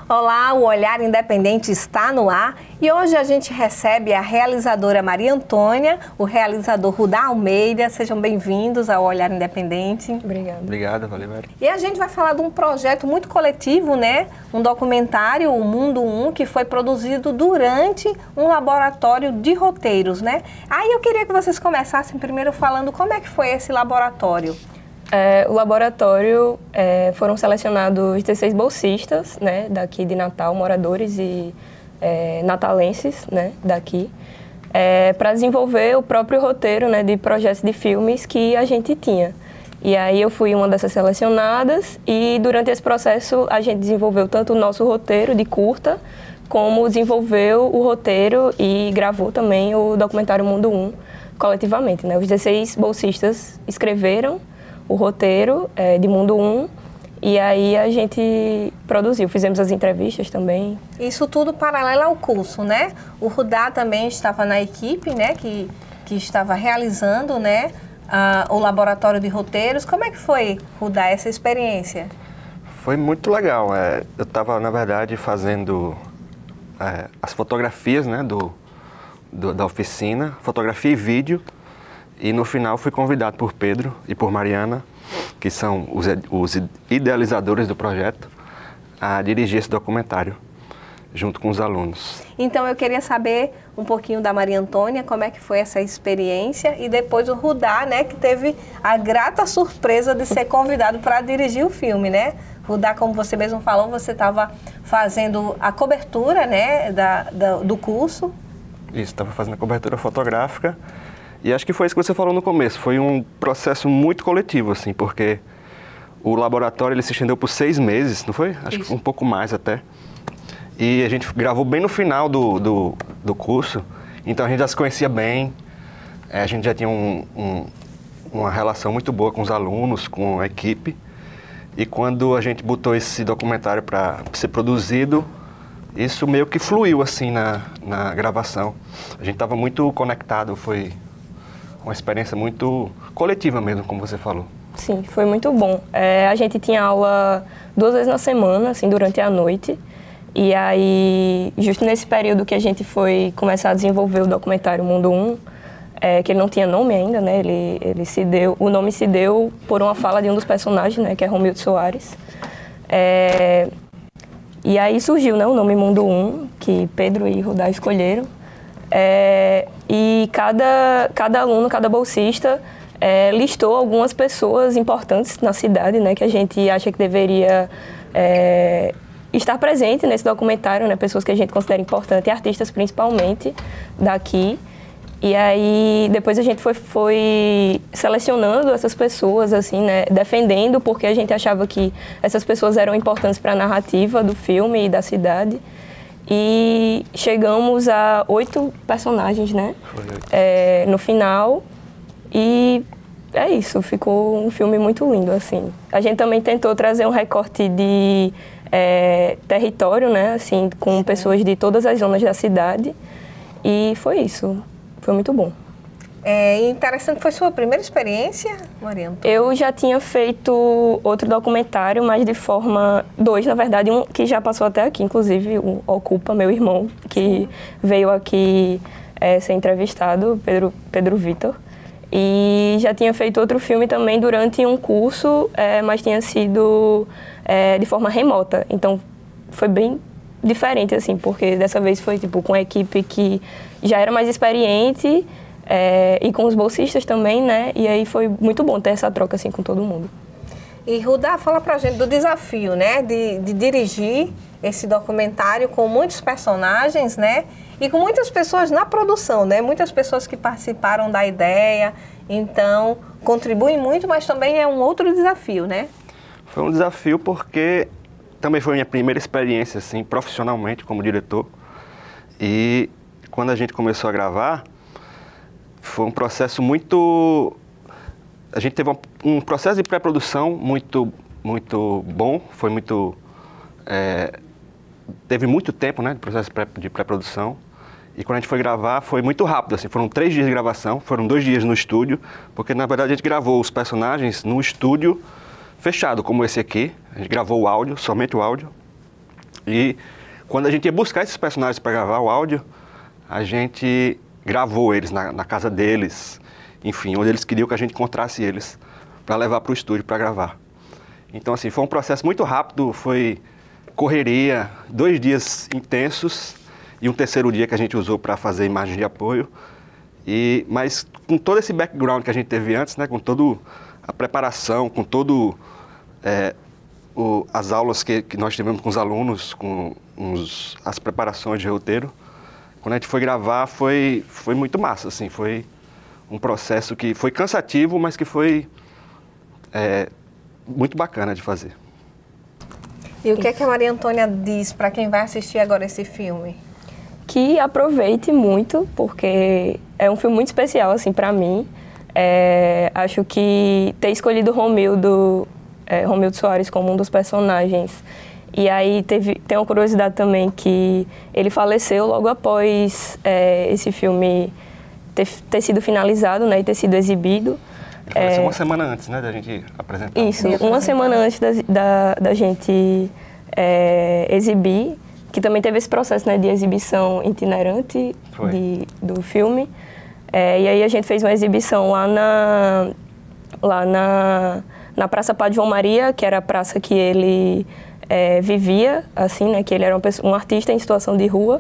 Olá, o Olhar Independente está no ar e hoje a gente recebe a realizadora Maria Antônia, o realizador Rudá Almeida. Sejam bem-vindos ao Olhar Independente. Obrigada. Obrigado, valeu, Mary. E a gente vai falar de um projeto muito coletivo, né? Um documentário, o Mundo 1, que foi produzido durante um laboratório de roteiros, né? Aí eu queria que vocês começassem primeiro falando como é que foi esse laboratório. O laboratório, foram selecionados 16 bolsistas, né, daqui de Natal, moradores e natalenses, né, daqui, para desenvolver o próprio roteiro, né, de projetos de filmes que a gente tinha. E aí eu fui uma dessas selecionadas e durante esse processo a gente desenvolveu tanto o nosso roteiro de curta, como desenvolveu o roteiro e gravou também o documentário Mundo 1 coletivamente, né. Os 16 bolsistas escreveram o roteiro de Mundo 1, e aí a gente produziu, fizemos as entrevistas também. Isso tudo paralelo ao curso, né? O Rudá também estava na equipe, né, que estava realizando, né, o laboratório de roteiros. Como é que foi, Rudá, essa experiência? Foi muito legal. Eu estava, na verdade, fazendo as fotografias, né, da oficina, fotografia e vídeo. E no final fui convidado por Pedro e por Mariana, que são os idealizadores do projeto, a dirigir esse documentário, junto com os alunos. Então eu queria saber um pouquinho da Maria Antônia, como é que foi essa experiência, e depois o Rudá, né, que teve a grata surpresa de ser convidado para dirigir o filme, né? Rudá, como você mesmo falou, você estava fazendo a cobertura, né, do curso. Isso, estava fazendo a cobertura fotográfica. E acho que foi isso que você falou no começo, foi um processo muito coletivo, assim, porque o laboratório ele se estendeu por 6 meses, não foi? Acho que um pouco mais até. E a gente gravou bem no final do curso, então a gente já se conhecia bem, a gente já tinha uma relação muito boa com os alunos, com a equipe. E quando a gente botou esse documentário para ser produzido, isso meio que fluiu, assim, na gravação. A gente estava muito conectado, foi uma experiência muito coletiva mesmo, como você falou. Sim, foi muito bom. A gente tinha aula 2 vezes na semana, assim, durante a noite. E aí, justo nesse período que a gente foi começar a desenvolver o documentário Mundo 1, que ele não tinha nome ainda, né? O nome se deu por uma fala de um dos personagens, né? Que é Romildo Soares. E aí surgiu, né, o nome Mundo 1, que Pedro e Rudá escolheram. E cada aluno, cada bolsista listou algumas pessoas importantes na cidade, né, que a gente acha que deveria estar presente nesse documentário, né, pessoas que a gente considera importantes, artistas principalmente daqui. E aí depois a gente foi selecionando essas pessoas, assim, né, defendendo, porque a gente achava que essas pessoas eram importantes para a narrativa do filme e da cidade. E chegamos a 8 personagens, né? No final. E é isso, ficou um filme muito lindo, assim. A gente também tentou trazer um recorte de território, né? Assim, com pessoas de todas as zonas da cidade. E foi isso. Foi muito bom. Interessante, foi sua primeira experiência, Maria Antônia? Eu já tinha feito outro documentário, mas de forma... 2, na verdade, um que já passou até aqui, inclusive, o Ocupa, meu irmão, que veio aqui ser entrevistado, Pedro Vitor. E já tinha feito outro filme também durante um curso, mas tinha sido de forma remota. Então, foi bem diferente, assim, porque dessa vez foi, tipo, com a equipe que já era mais experiente, e com os bolsistas também, né? E aí foi muito bom ter essa troca, assim, com todo mundo. E Rudá, fala pra gente do desafio, né? De dirigir esse documentário com muitos personagens, né? E com muitas pessoas na produção, né? Muitas pessoas que participaram da ideia, então contribuem muito, mas também é um outro desafio, né? Foi um desafio porque também foi a minha primeira experiência, assim, profissionalmente como diretor. E quando a gente começou a gravar, foi um processo muito... A gente teve um processo de pré-produção muito bom, foi muito... teve muito tempo, né, de processo de pré-produção. E quando a gente foi gravar, foi muito rápido, assim, foram 3 dias de gravação, foram 2 dias no estúdio, porque na verdade a gente gravou os personagens no estúdio fechado, como esse aqui. A gente gravou o áudio, somente o áudio. E quando a gente ia buscar esses personagens para gravar o áudio, a gente gravou eles na casa deles, enfim, onde eles queriam que a gente encontrasse eles para levar para o estúdio para gravar. Então, assim, foi um processo muito rápido, foi correria, 2 dias intensos e um terceiro dia que a gente usou para fazer imagem de apoio. Mas com todo esse background que a gente teve antes, né, com toda a preparação, com todo as aulas que nós tivemos com os alunos, com as preparações de roteiro, quando a gente foi gravar foi muito massa, assim, foi um processo que foi cansativo, mas que foi muito bacana de fazer. E o que é que a Maria Antônia diz para quem vai assistir agora esse filme? Que aproveite muito, porque é um filme muito especial, assim, para mim. Acho que ter escolhido Romildo Soares como um dos personagens. E aí tem uma curiosidade também que ele faleceu logo após esse filme ter sido finalizado, né, e ter sido exibido. Ele faleceu uma semana antes, né, da gente apresentar. Isso, uma semana antes da gente exibir, que também teve esse processo, né, de exibição itinerante do filme. E aí a gente fez uma exibição lá na Praça Padre João Maria, que era a praça que ele vivia, assim, né, que ele era um artista em situação de rua.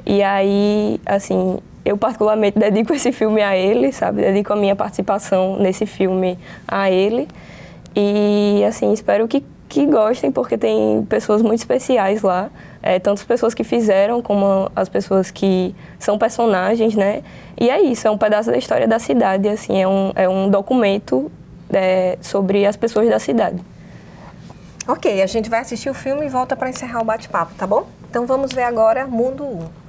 E aí, assim, eu particularmente dedico esse filme a ele, sabe? Dedico a minha participação nesse filme a ele. E, assim, espero que gostem, porque tem pessoas muito especiais lá. Tanto as pessoas que fizeram, como as pessoas que são personagens, né? E é isso, é um pedaço da história da cidade, assim, é um documento sobre as pessoas da cidade. Ok, a gente vai assistir o filme e volta para encerrar o bate-papo, tá bom? Então vamos ver agora Mundo 1.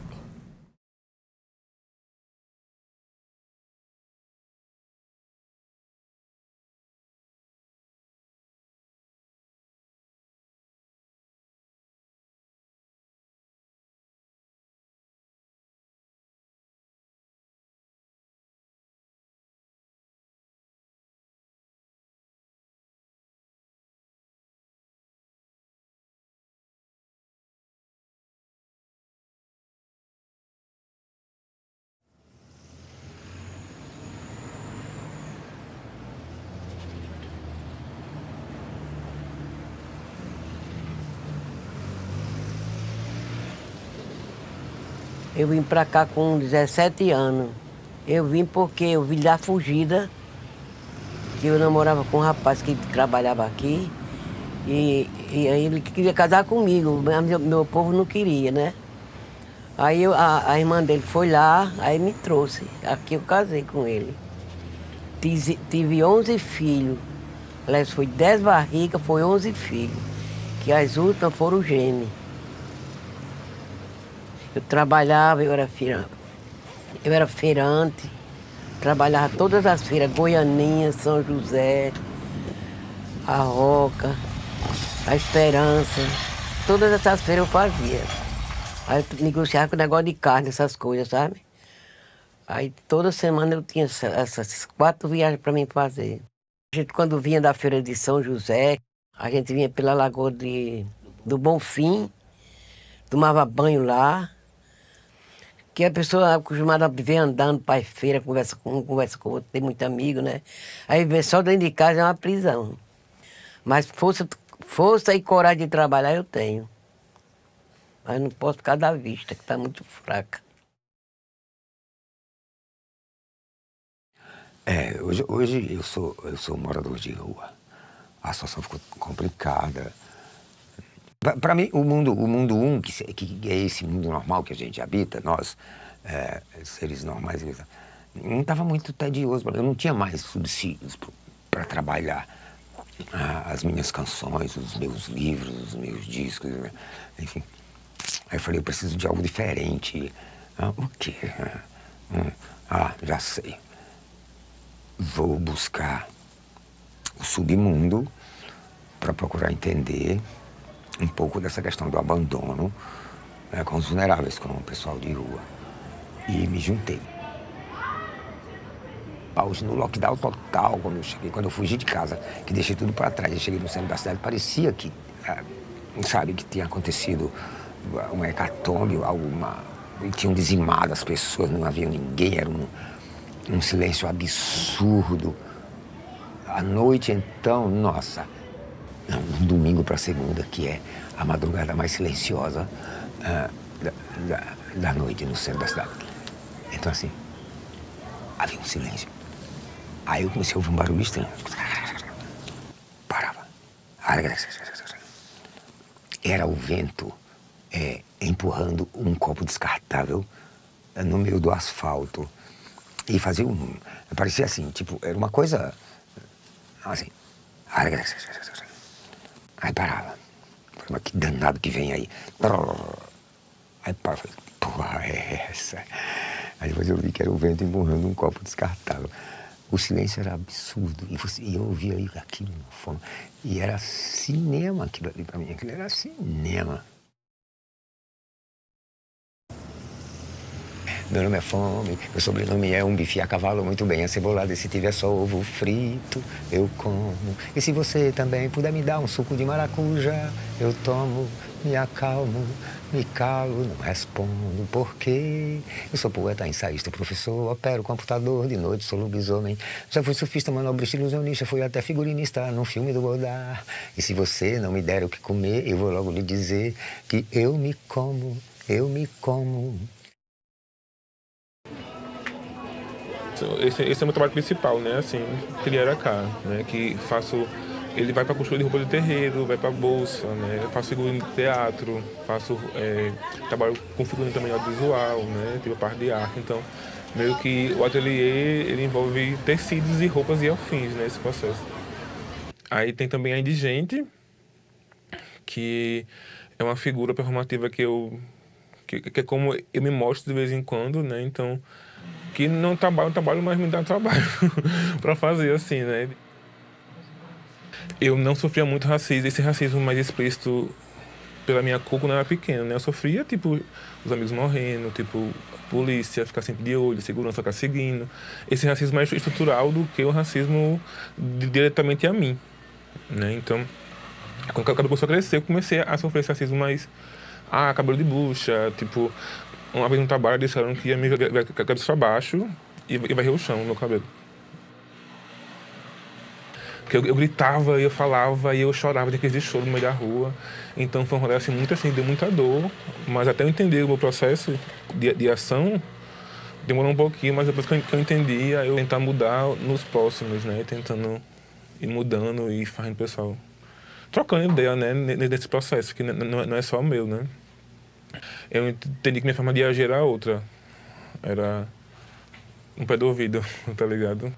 Eu vim pra cá com 17 anos. Eu vim porque eu vim da fugida, que eu namorava com um rapaz que trabalhava aqui. E aí ele queria casar comigo, mas meu povo não queria, né? Aí a irmã dele foi lá, aí me trouxe. Aqui eu casei com ele. Tive 11 filhos. Aliás, foi 10 barrigas, foi 11 filhos. Que as últimas foram gêmeos. Eu trabalhava, eu era feirante, trabalhava todas as feiras, Goianinha, São José, a Roca, a Esperança, todas essas feiras eu fazia. Aí eu negociava com o negócio de carne, essas coisas, sabe? Aí toda semana eu tinha essas 4 viagens para mim fazer. A gente, quando vinha da feira de São José, a gente vinha pela Lagoa do Bonfim, tomava banho lá. Que a pessoa é acostumada a viver andando para a feira, conversa com um, conversa com outro, tem muito amigo, né? Aí viver só dentro de casa é uma prisão. Mas força e coragem de trabalhar eu tenho. Mas não posso ficar da vista, que está muito fraca. Hoje eu sou morador de rua. A situação ficou complicada. Para mim, o mundo 1, que é esse mundo normal que a gente habita, nós, seres normais, não estava muito tedioso. Eu não tinha mais subsídios para trabalhar as minhas canções, os meus livros, os meus discos, enfim. Aí eu falei, eu preciso de algo diferente. O quê? Já sei. Vou buscar o submundo para procurar entender um pouco dessa questão do abandono com os vulneráveis, com o pessoal de rua. E me juntei. No lockdown total, quando eu fugi de casa, que deixei tudo para trás, eu cheguei no centro da cidade, parecia que sabe, que tinha acontecido uma hecatombe, tinham dizimado as pessoas, não havia ninguém, era um silêncio absurdo. À noite, então, nossa, um domingo para segunda, que é a madrugada mais silenciosa da noite no centro da cidade. Então, assim, havia um silêncio. Aí eu comecei a ouvir um barulho estranho. Parava. Era o vento empurrando um copo descartável no meio do asfalto. E fazia parecia assim, tipo, era uma coisa assim. Aí parava. Falei, mas que danado que vem aí. Aí parava. Falei, porra, é essa? Aí depois eu vi que era o vento empurrando um copo descartável. O silêncio era absurdo. E eu ouvia aquilo no fundo. E era cinema aquilo ali pra mim. Aquilo era cinema. Meu nome é Fome, meu sobrenome é um bife a cavalo muito bem acebolado. E se tiver só ovo frito, eu como. E se você também puder me dar um suco de maracujá, eu tomo, me acalmo, me calo, não respondo por quê. Eu sou poeta, ensaísta, professor, opero computador, de noite sou lobisomem. Já fui surfista, manobrista, ilusionista, fui até figurinista num filme do Godard. E se você não me der o que comer, eu vou logo lhe dizer que eu me como, eu me como. Esse é o meu trabalho principal, né? Assim, criar a cá, né? Que faço... Ele vai para costura de roupa de terreiro, vai para bolsa, né? Eu faço figurino de teatro, trabalho com figurino também audiovisual, né? Tipo a parte de arte. Então, meio que o ateliê, ele envolve tecidos e roupas e afins, né? Esse processo. Aí tem também a Indigente, que é uma figura performativa que é como eu me mostro de vez em quando, né? Então, que não trabalho, mas me dá trabalho para fazer, assim, né? Eu não sofria muito racismo, esse racismo mais explícito pela minha cor quando eu era pequeno, né? Eu sofria, tipo, os amigos morrendo, tipo, polícia, ficar sempre de olho, segurança ficar seguindo. Esse racismo mais estrutural do que o racismo diretamente a mim, né? Então, quando a pessoa cresceu, eu comecei a sofrer esse racismo mais... cabelo de bucha, tipo... Uma vez no trabalho, disseram que ia me virar a cabeça para baixo e varrer o chão no meu cabelo. Porque eu gritava, eu falava, e eu chorava de crise de choro no meio da rua. Então foi um rolê assim, muito assim, deu muita dor. Mas até eu entender o meu processo de ação, demorou um pouquinho, mas depois que eu entendi, aí eu tentar mudar nos próximos, né? Tentando ir mudando e fazendo o pessoal. Trocando ideia, né? Nesse processo, que não é só o meu, né? Eu entendi que minha forma de agir era outra. Era um pé do ouvido, tá ligado?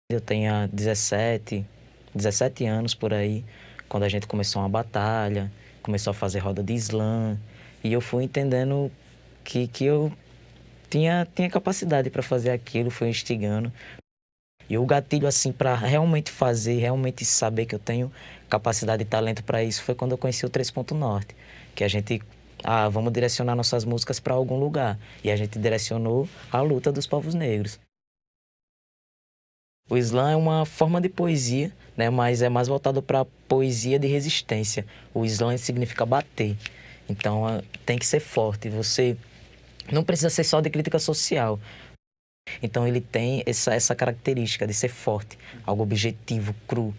Eu tinha 17 anos por aí, quando a gente começou uma batalha, começou a fazer roda de slam, e eu fui entendendo que eu tinha capacidade para fazer aquilo, fui instigando. E o gatilho, assim, para realmente fazer, realmente saber que eu tenho capacidade e talento para isso, foi quando eu conheci o 3 Ponto Norte. Que a gente, vamos direcionar nossas músicas para algum lugar. E a gente direcionou a luta dos povos negros. O slam é uma forma de poesia, né, mas é mais voltado para poesia de resistência. O slam significa bater. Então, tem que ser forte. Você não precisa ser só de crítica social. Então ele tem essa característica de ser forte, algo objetivo, cru.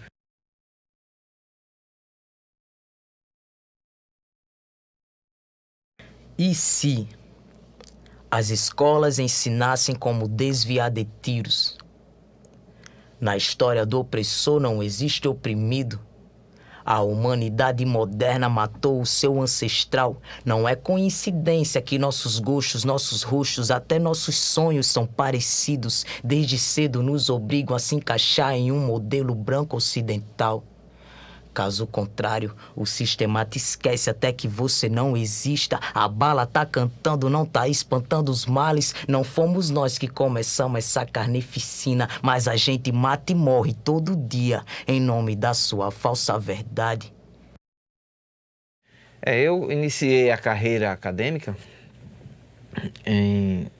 E se as escolas ensinassem como desviar de tiros? Na história do opressor não existe oprimido. A humanidade moderna matou o seu ancestral. Não é coincidência que nossos gostos, nossos rostos, até nossos sonhos são parecidos. Desde cedo nos obrigam a se encaixar em um modelo branco ocidental. Caso contrário, o sistema te esquece até que você não exista. A bala tá cantando, não tá espantando os males. Não fomos nós que começamos essa carnificina, mas a gente mata e morre todo dia em nome da sua falsa verdade. Eu iniciei a carreira acadêmica em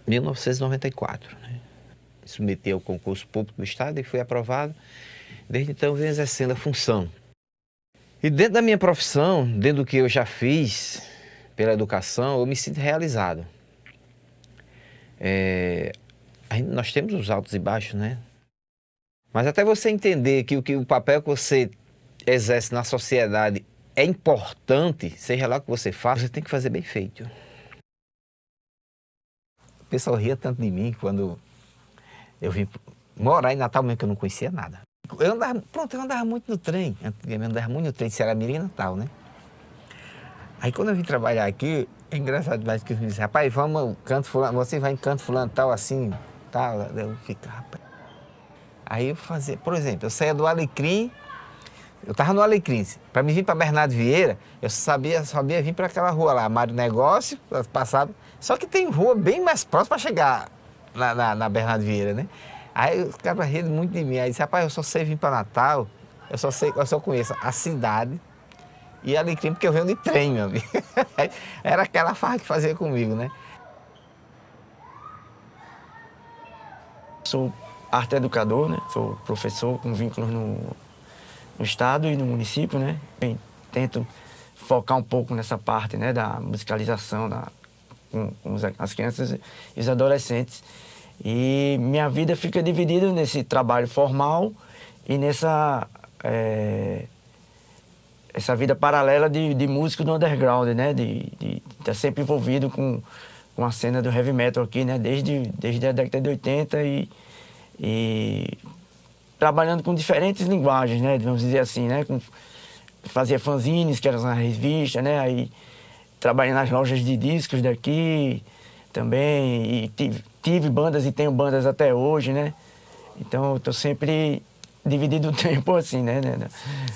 1994, né? submeti ao concurso público do Estado e fui aprovado. Desde então, venho exercendo a função. E dentro da minha profissão, dentro do que eu já fiz pela educação, eu me sinto realizado. Nós temos os altos e baixos, né? Mas até você entender que o papel que você exerce na sociedade é importante, seja lá o que você faça, você tem que fazer bem feito. O pessoal ria tanto de mim quando eu vim morar em Natal mesmo, que eu não conhecia nada. Eu andava muito no trem, antigamente eu andava muito no trem de Ceará-Mirim e Natal, né? Aí quando eu vim trabalhar aqui, é engraçado demais que eu disse, rapaz, vamos, canto fulano, você vai em canto fulano tal, assim, tal. Eu fico, rapaz. Aí eu fazia, por exemplo, eu saía do Alecrim, eu estava no Alecrim, para me vir para Bernardo Vieira, eu sabia vir para aquela rua lá, Mário Negócio, passava, só que tem rua bem mais próxima para chegar na Bernardo Vieira, né? Aí os caras riam muito de mim, aí disse, rapaz, eu só sei vir para Natal, eu só conheço a cidade e Alecrim porque eu venho de trem, meu amigo. Era aquela farra que fazia comigo, né? Sou arte educador, né? Sou professor com vínculos no estado e no município, né? Bem, tento focar um pouco nessa parte, né, da musicalização com as crianças e os adolescentes. E minha vida fica dividida nesse trabalho formal e nessa essa vida paralela de músico do underground, né? De estar sempre envolvido com a cena do heavy metal aqui, né? Desde a década de 80 e trabalhando com diferentes linguagens, né? Vamos dizer assim, né? Fazia fanzines, que eram uma revista, né? Aí trabalhei nas lojas de discos daqui também, e tive bandas e tenho bandas até hoje, né? Então eu tô sempre dividido o tempo assim, né?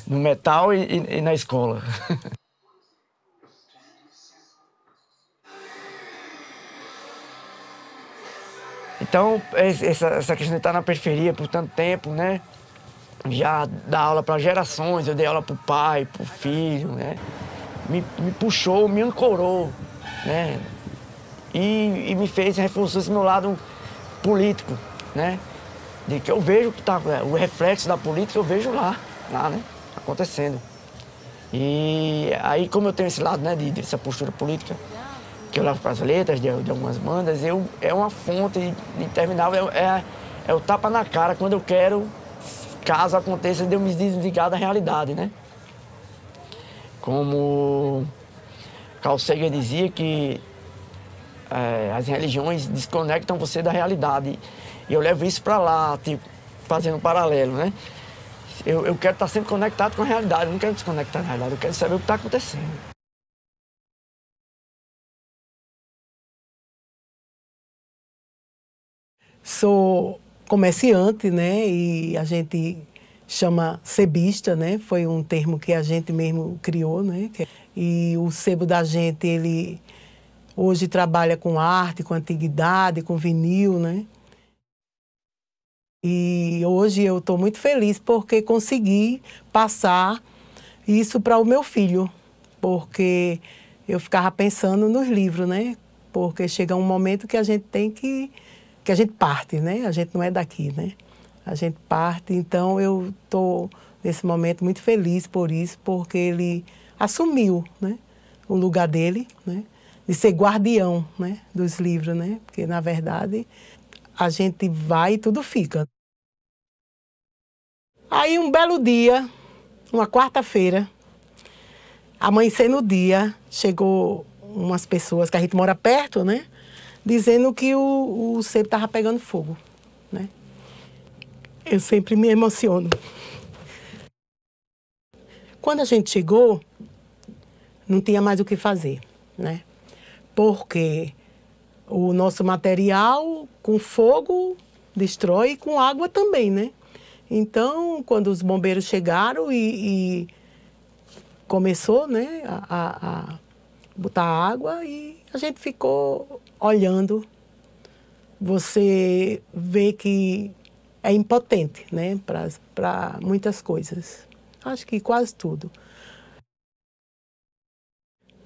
No metal e na escola. Então, essa questão de estar na periferia por tanto tempo, né? Já dar aula para gerações, eu dei aula para o pai, para o filho, né? Me puxou, me ancorou, né? E me fez reforçar esse meu lado político, né? De que eu vejo que tá, o reflexo da política, eu vejo lá, né? Acontecendo. E aí, como eu tenho esse lado, né, dessa postura política, que eu levo para as letras de algumas bandas, é uma fonte interminável, é o tapa na cara quando eu quero, caso aconteça, de eu me desligar da realidade, né? Como Carl Sagan dizia que as religiões desconectam você da realidade. E eu levo isso para lá, tipo, fazendo um paralelo, né? Eu quero estar sempre conectado com a realidade, eu não quero desconectar da realidade, eu quero saber o que está acontecendo. Sou comerciante, né? E a gente chama sebista, né? Foi um termo que a gente mesmo criou, né? E o sebo da gente, ele hoje trabalha com arte, com antiguidade, com vinil, né? E hoje eu estou muito feliz porque consegui passar isso para o meu filho, porque eu ficava pensando nos livros, né? Porque chega um momento que a gente tem que a gente parte, né? A gente não é daqui, né? A gente parte, então eu estou nesse momento muito feliz por isso, porque ele assumiu, né, o lugar dele, né, de ser guardião, né, dos livros, né? Porque na verdade a gente vai e tudo fica. Aí um belo dia, uma quarta-feira, amanhecendo o dia, chegou umas pessoas que a gente mora perto, né? Dizendo que o sebo estava pegando fogo, né? Eu sempre me emociono. Quando a gente chegou, não tinha mais o que fazer, né? Porque o nosso material com fogo destrói e com água também, né? Então, quando os bombeiros chegaram e começou, né, a botar água e a gente ficou olhando. Você vê que é impotente, né, para muitas coisas. Acho que quase tudo.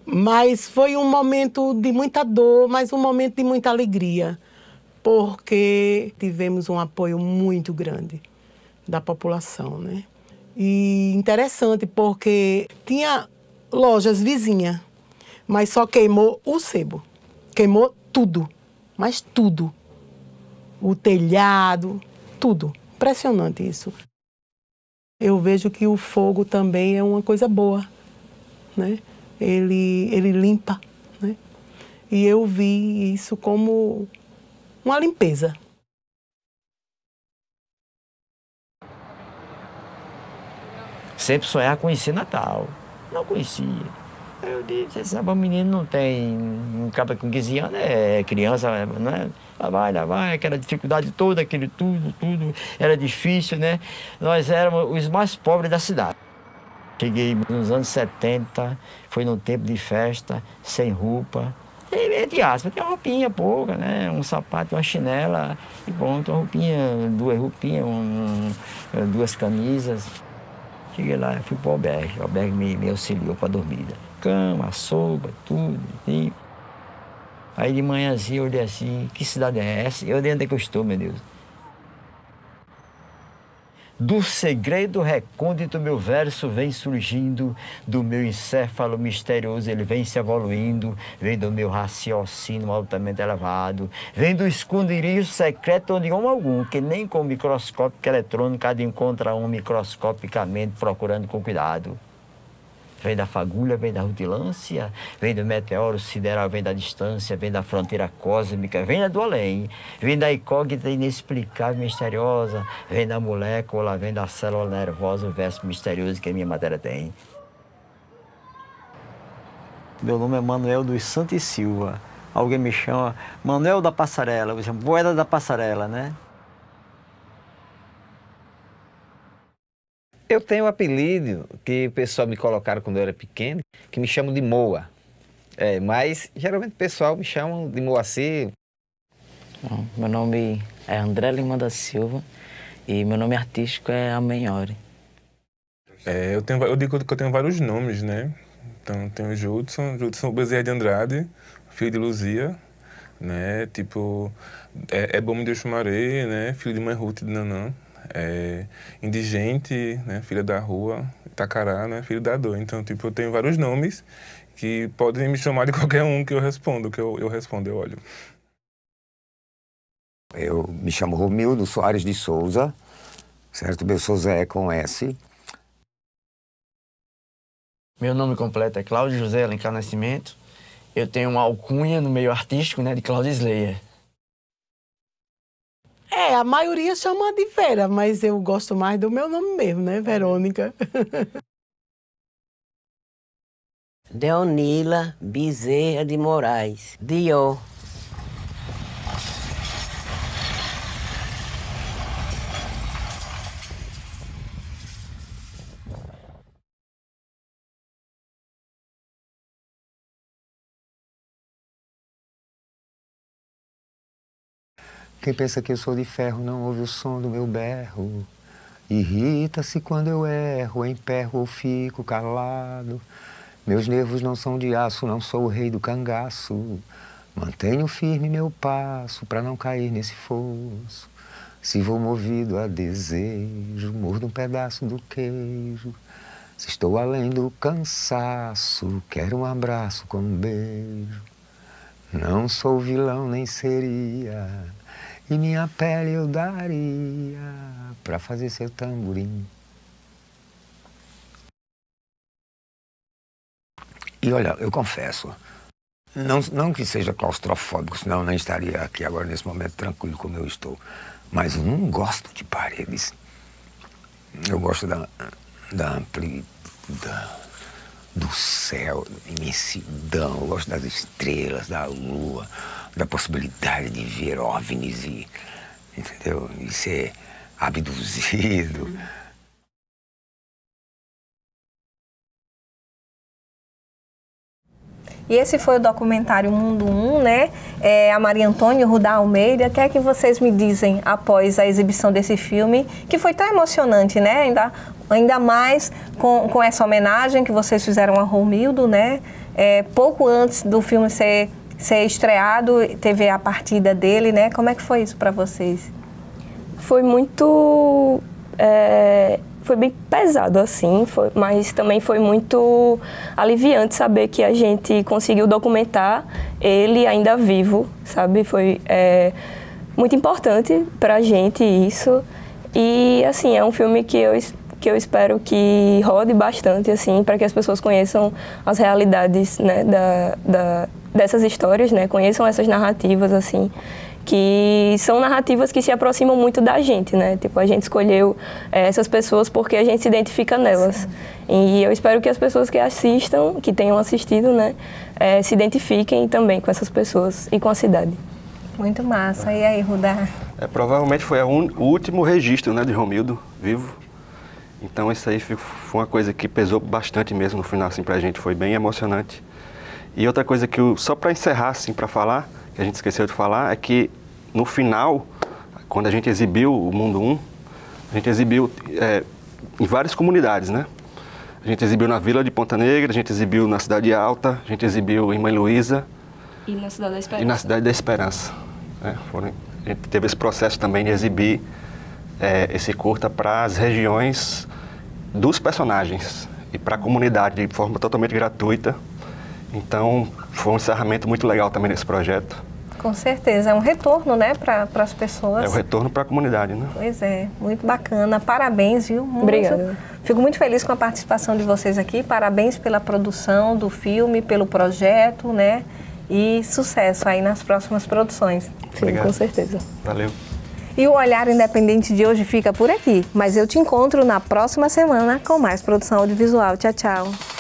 Mas foi um momento de muita dor, mas um momento de muita alegria, porque tivemos um apoio muito grande da população, né? E interessante porque tinha lojas vizinhas, mas só queimou o sebo. Queimou tudo, mas tudo. O telhado, tudo. Impressionante isso. Eu vejo que o fogo também é uma coisa boa, né? Ele limpa, né? E eu vi isso como uma limpeza. Sempre sonhava conhecer Natal. Não conhecia. Aí eu disse, esse menino não tem, um cara com 15 anos, é criança, né? Lá vai, aquela dificuldade toda, aquele tudo, era difícil, né? Nós éramos os mais pobres da cidade. Cheguei nos anos 70, foi num tempo de festa, sem roupa. E, de aspas, tem uma roupinha pouca, né? Um sapato, uma chinela, e pronto, uma roupinha, duas roupinhas, duas camisas. Cheguei lá, fui pro albergue, o albergue me auxiliou para dormida. Cama, sopa, tudo. E... Aí de manhãzinha eu olhei assim, que cidade é essa? Eu olhei onde é que eu estou, meu Deus. Do segredo recôndito meu verso vem surgindo, do meu encéfalo misterioso ele vem se evoluindo, vem do meu raciocínio altamente elevado, vem do esconderijo secreto onde homem algum, que nem com microscópio eletrônico há de encontrar um microscopicamente procurando com cuidado. Vem da fagulha, vem da rutilância, vem do meteoro sideral, vem da distância, vem da fronteira cósmica, vem da do além, vem da incógnita inexplicável e misteriosa, vem da molécula, vem da célula nervosa, o verso misterioso que a minha matéria tem. Meu nome é Manuel dos Santos e Silva. Alguém me chama Manuel da Passarela, eu chamo Boeda da Passarela, né? Eu tenho um apelido que o pessoal me colocaram quando eu era pequeno, que me chamam de Moa. Mas geralmente o pessoal me chama de Moacir. Meu nome é André Lima da Silva e meu nome artístico é Amenhori. Eu digo que eu tenho vários nomes, né? Então tem o Judson Bezerra de Andrade, filho de Luzia, né? Tipo, é Bom de Xumaré, né? Filho de Mãe Ruth de Nanã. Indigente, né, filha da rua, Itacará, né, filho da dor. Então, tipo, eu tenho vários nomes que podem me chamar de qualquer um que eu respondo, eu olho. Eu me chamo Romildo Soares de Souza, certo? Meu Souza é com S. Meu nome completo é Cláudio José Alencar Nascimento. Eu tenho uma alcunha no meio artístico, né, de Cláudio Slayer. A maioria chama de Vera, mas eu gosto mais do meu nome mesmo, né? Verônica. Deonila Bezerra de Moraes, Dior. Quem pensa que eu sou de ferro não ouve o som do meu berro. Irrita-se quando eu erro, emperro ou fico calado. Meus nervos não são de aço, não sou o rei do cangaço. Mantenho firme meu passo para não cair nesse fosso. Se vou movido a desejo, mordo um pedaço do queijo. Se estou além do cansaço, quero um abraço com um beijo. Não sou vilão nem seria, e minha pele eu daria pra fazer seu tamborim. E olha, eu confesso, não que seja claustrofóbico, senão eu não estaria aqui agora nesse momento tranquilo como eu estou, mas eu não gosto de paredes. Eu gosto da amplitude, do céu, da imensidão, eu gosto das estrelas, da lua, da possibilidade de ver OVNIs e, entendeu? E ser abduzido. E esse foi o documentário Mundo 1, né? A Maria Antônia Rudá Almeida. O que é que vocês me dizem após a exibição desse filme, que foi tão emocionante, né? Ainda mais com essa homenagem que vocês fizeram a Romildo, né? Pouco antes do filme ser ser estreado, teve a partida dele, né? Como é que foi isso para vocês? Foi muito... foi bem pesado, assim, mas também foi muito aliviante saber que a gente conseguiu documentar ele ainda vivo, sabe? Foi muito importante pra gente isso. E, assim, é um filme que eu espero que rode bastante, assim, para que as pessoas conheçam as realidades, né, dessas histórias, né? Conheçam essas narrativas, assim, que são narrativas que se aproximam muito da gente, né? Tipo, a gente escolheu essas pessoas porque a gente se identifica nelas. Sim. E eu espero que as pessoas que assistam, que tenham assistido, né, se identifiquem também com essas pessoas e com a cidade. Muito massa. E aí, Rudá? Provavelmente foi o último registro, né, de Romildo vivo. Então isso aí foi uma coisa que pesou bastante mesmo no final, assim, pra gente. Foi bem emocionante. E outra coisa que só para encerrar, assim, para falar, que a gente esqueceu de falar, é que no final, quando a gente exibiu o Mundo 1, a gente exibiu em várias comunidades, né? A gente exibiu na Vila de Ponta Negra, a gente exibiu na Cidade Alta, a gente exibiu em Mãe Luísa. E na Cidade da Esperança. E na Cidade da Esperança. A gente teve esse processo também de exibir esse curta para as regiões dos personagens e para a comunidade de forma totalmente gratuita. Então, foi um encerramento muito legal também nesse projeto. Com certeza, é um retorno, né, para as pessoas. É o retorno para a comunidade, né? Pois é, muito bacana. Parabéns, viu? Obrigada. Fico muito feliz com a participação de vocês aqui. Parabéns pela produção do filme, pelo projeto, né? E sucesso aí nas próximas produções. Sim, com certeza. Valeu. E o Olhar Independente de hoje fica por aqui, mas eu te encontro na próxima semana com mais produção audiovisual. Tchau, tchau.